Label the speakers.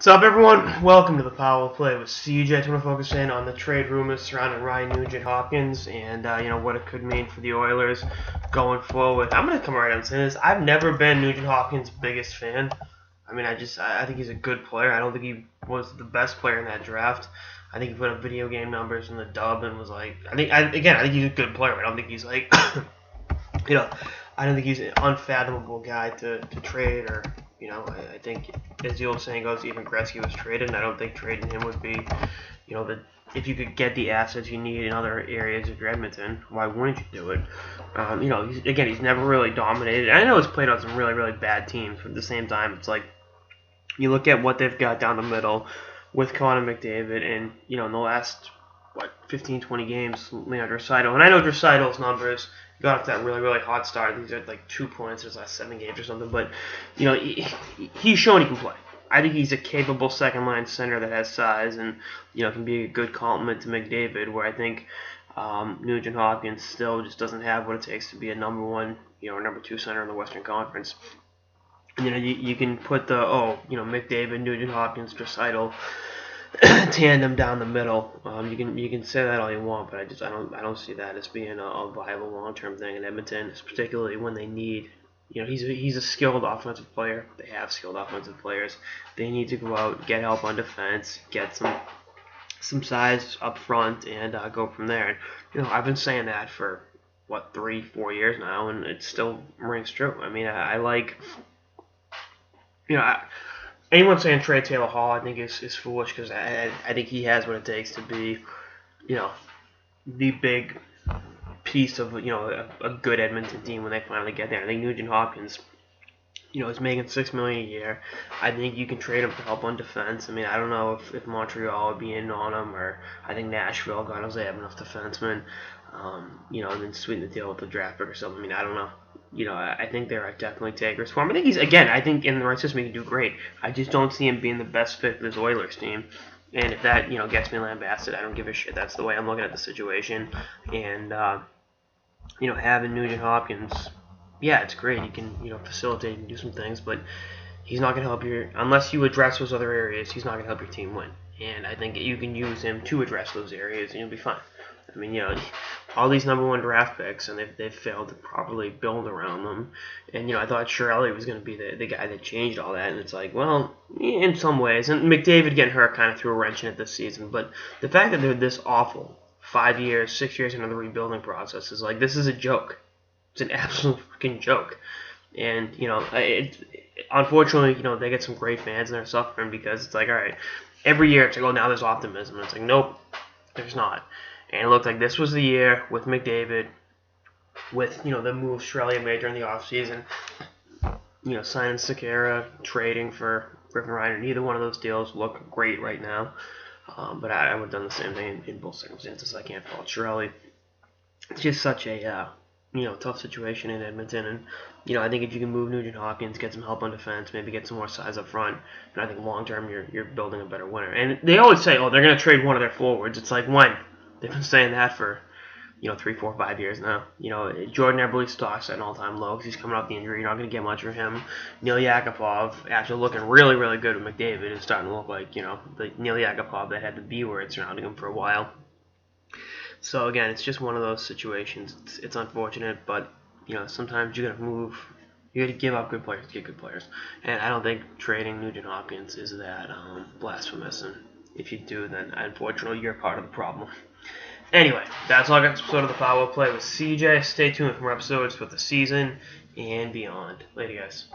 Speaker 1: What's up, everyone? Welcome to the Power Play with CJ. I want to focus in on the trade rumors surrounding Ryan Nugent-Hopkins and what it could mean for the Oilers going forward. I'm going to come right out and say this. I've never been Nugent-Hopkins' biggest fan. I think he's a good player. I don't think he was the best player in that draft. I think he put up video game numbers in the dub and was like, I think he's a good player. I don't think he's like, I don't think he's an unfathomable guy to trade or. I think, as the old saying goes, even Gretzky was traded, and I don't think trading him would be, if you could get the assets you need in other areas of your Edmonton, why wouldn't you do it? He's never really dominated. I know he's played on some really, really bad teams, but at the same time, it's like, you look at what they've got down the middle with Connor McDavid, and, in the last, 15, 20 games, Leon Draisaitl, and I know Draisaitl's numbers got off that really, really hot start. These are like 2 points in his last 7 games or something. But, he's shown he can play. I think he's a capable second-line center that has size and, can be a good complement to McDavid, where I think Nugent-Hopkins still just doesn't have what it takes to be a number one, or number 2 center in the Western Conference. You can put McDavid, Nugent-Hopkins, Draisaitl tandem down the middle. You can say that all you want, but I don't see that as being a viable long-term thing in Edmonton, particularly when they need. He's a skilled offensive player. They have skilled offensive players. They need to go out, get help on defense, get some size up front, and go from there. And, I've been saying that for 3-4 years now, and it still rings true. I mean, I like. Anyone saying trade Taylor Hall, I think, is foolish because I think he has what it takes to be, the big piece of, a good Edmonton team when they finally get there. I think Nugent-Hopkins, is making $6 million a year. I think you can trade him for help on defense. I mean, I don't know if Montreal would be in on him, or I think Nashville, God knows they have enough defensemen, and then sweeten the deal with the draft pick or something. I mean, I don't know. I think there are definitely takers for him. I think in the right system he can do great. I just don't see him being the best fit for this Oilers team. And if that, gets me lambasted, I don't give a shit. That's the way I'm looking at the situation. And, having Nugent-Hopkins, yeah, it's great. He can, facilitate and do some things, but he's not going to help unless you address those other areas, he's not going to help your team win. And I think you can use him to address those areas, and you'll be fine. I mean, all these number one draft picks, and they've failed to properly build around them. And, I thought Shirley was going to be the guy that changed all that. And it's like, well, in some ways. And McDavid getting hurt kind of threw a wrench in it this season. But the fact that they're this awful 5 years, 6 years into the rebuilding process is like, this is a joke. It's an absolute freaking joke. And, unfortunately, they get some great fans and they're suffering because it's like, all right, every year it's like, oh, now there's optimism. And it's like, nope, there's not. And it looked like this was the year with McDavid, with, the move Australia made during the offseason, signing Sekera, trading for Griffin Reiner. Neither one of those deals look great right now. But I would have done the same thing in both circumstances. I can't fault Shirley. It's just such a, tough situation in Edmonton. And, I think if you can move Nugent-Hopkins, get some help on defense, maybe get some more size up front, and I think long-term you're building a better winner. And they always say, oh, they're going to trade one of their forwards. It's like, when? They've been saying that for, 3, 4, 5 years now. Jordan Eberle's stock's at an all-time low because he's coming off the injury. You're not going to get much from him. Neil Yakupov, after looking really, really good with McDavid, is starting to look like, the Neil Yakupov that had the B word surrounding him for a while. So, again, it's just one of those situations. It's unfortunate, but, sometimes you got to move. You got to give up good players to get good players. And I don't think trading Nugent-Hopkins is that blasphemous. And if you do, then, unfortunately, you're part of the problem. Anyway, that's all I got this episode of the Power Play with CJ. Stay tuned for more episodes with the season and beyond. Later, guys.